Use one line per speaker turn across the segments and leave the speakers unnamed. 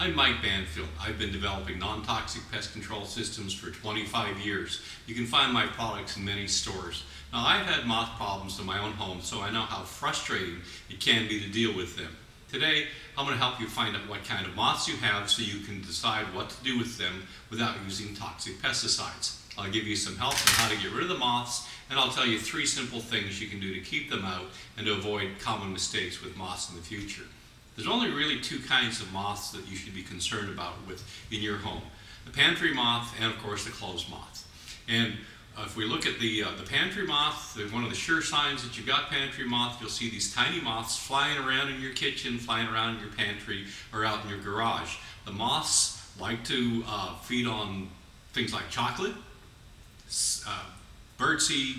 I'm Mike Banfield. I've been developing non-toxic pest control systems for 25 years. You can find my products in many stores. Now, I've had moth problems in my own home, so I know how frustrating it can be to deal with them. Today, I'm going to help you find out what kind of moths you have so you can decide what to do with them without using toxic pesticides. I'll give you some help on how to get rid of the moths, and I'll tell you 3 simple things you can do to keep them out and to avoid common mistakes with moths in the future. There's only really 2 kinds of moths that you should be concerned about with in your home. The pantry moth and, of course, the clothes moth. And if we look at the pantry moth, one of the sure signs that you've got pantry moth, you'll see these tiny moths flying around in your kitchen, flying around in your pantry, or out in your garage. The moths like to feed on things like chocolate, birdseed,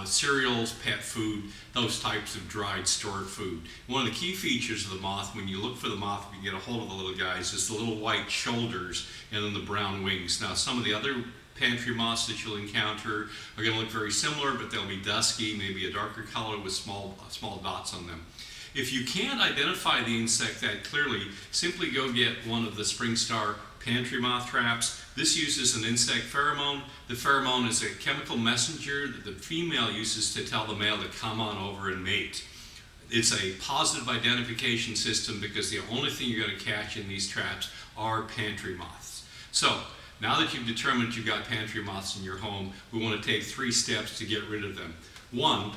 cereals, pet food, those types of dried, stored food. One of the key features of the moth, when you look for the moth, if you get a hold of the little guys, is the little white shoulders and then the brown wings. Now, some of the other pantry moths that you'll encounter are going to look very similar, but they'll be dusky, maybe a darker color with small dots on them. If you can't identify the insect that clearly, simply go get one of the SpringStar pantry moth traps. This uses an insect pheromone. The pheromone is a chemical messenger that the female uses to tell the male to come on over and mate. It's a positive identification system because the only thing you're going to catch in these traps are pantry moths. So, now that you've determined you've got pantry moths in your home, we want to take 3 steps to get rid of them. 1,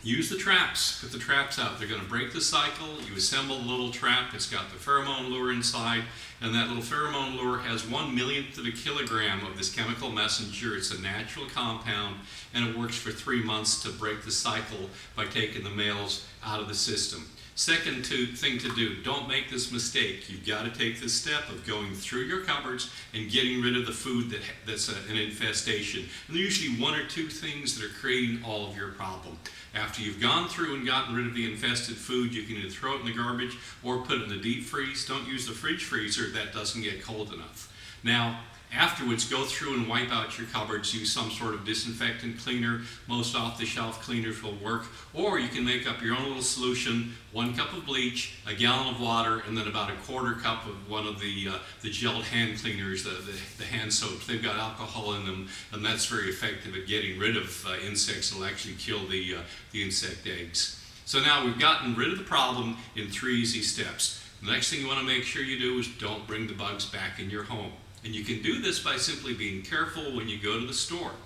use the traps. Put the traps out. They're going to break the cycle. You assemble a little trap. It's got the pheromone lure inside, and that little pheromone lure has 1/1,000,000th of a kilogram of this chemical messenger. It's a natural compound, and it works for 3 months to break the cycle by taking the males out of the system. Second thing to do, don't make this mistake. You've got to take the step of going through your cupboards and getting rid of the food that's an infestation. And there are usually 1 or 2 things that are creating all of your problem. After you've gone through and gotten rid of the infested food, you can either throw it in the garbage or put it in the deep freeze. Don't use the fridge freezer, that doesn't get cold enough. Now, afterwards, go through and wipe out your cupboards. Use some sort of disinfectant cleaner. Most off-the-shelf cleaners will work. Or you can make up your own little solution, 1 cup of bleach, a gallon of water, and then about a 1/4 cup of one of the gelled hand cleaners, the hand soaps. They've got alcohol in them, and that's very effective at getting rid of insects that will actually kill the insect eggs. So now we've gotten rid of the problem in 3 easy steps. The next thing you want to make sure you do is don't bring the bugs back in your home. And you can do this by simply being careful when you go to the store.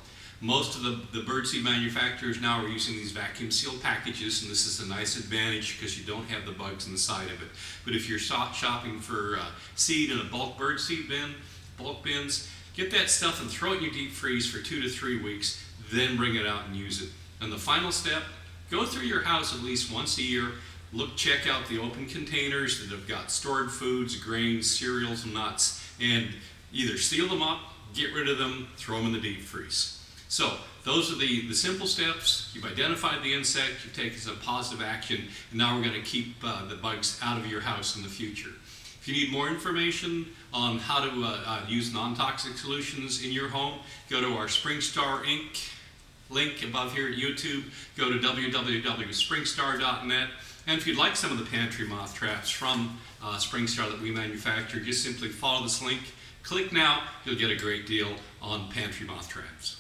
Most of the birdseed manufacturers now are using these vacuum sealed packages, and this is a nice advantage because you don't have the bugs inside of it. But if you're shopping for seed in a bulk birdseed bin, bulk bins, get that stuff and throw it in your deep freeze for 2 to 3 weeks, then bring it out and use it. And the final step, go through your house at least once a year. Check out the open containers that have got stored foods, grains, cereals, and nuts, and either seal them up, get rid of them, throw them in the deep freeze. So those are the simple steps. You've identified the insect, you've taken some positive action, and now we're going to keep the bugs out of your house in the future. If you need more information on how to use non-toxic solutions in your home, go to our SpringStar Inc. link above here at YouTube. Go to www.springstar.net. And if you'd like some of the pantry moth traps from SpringStar that we manufacture, just simply follow this link. Click now, you'll get a great deal on pantry moth traps.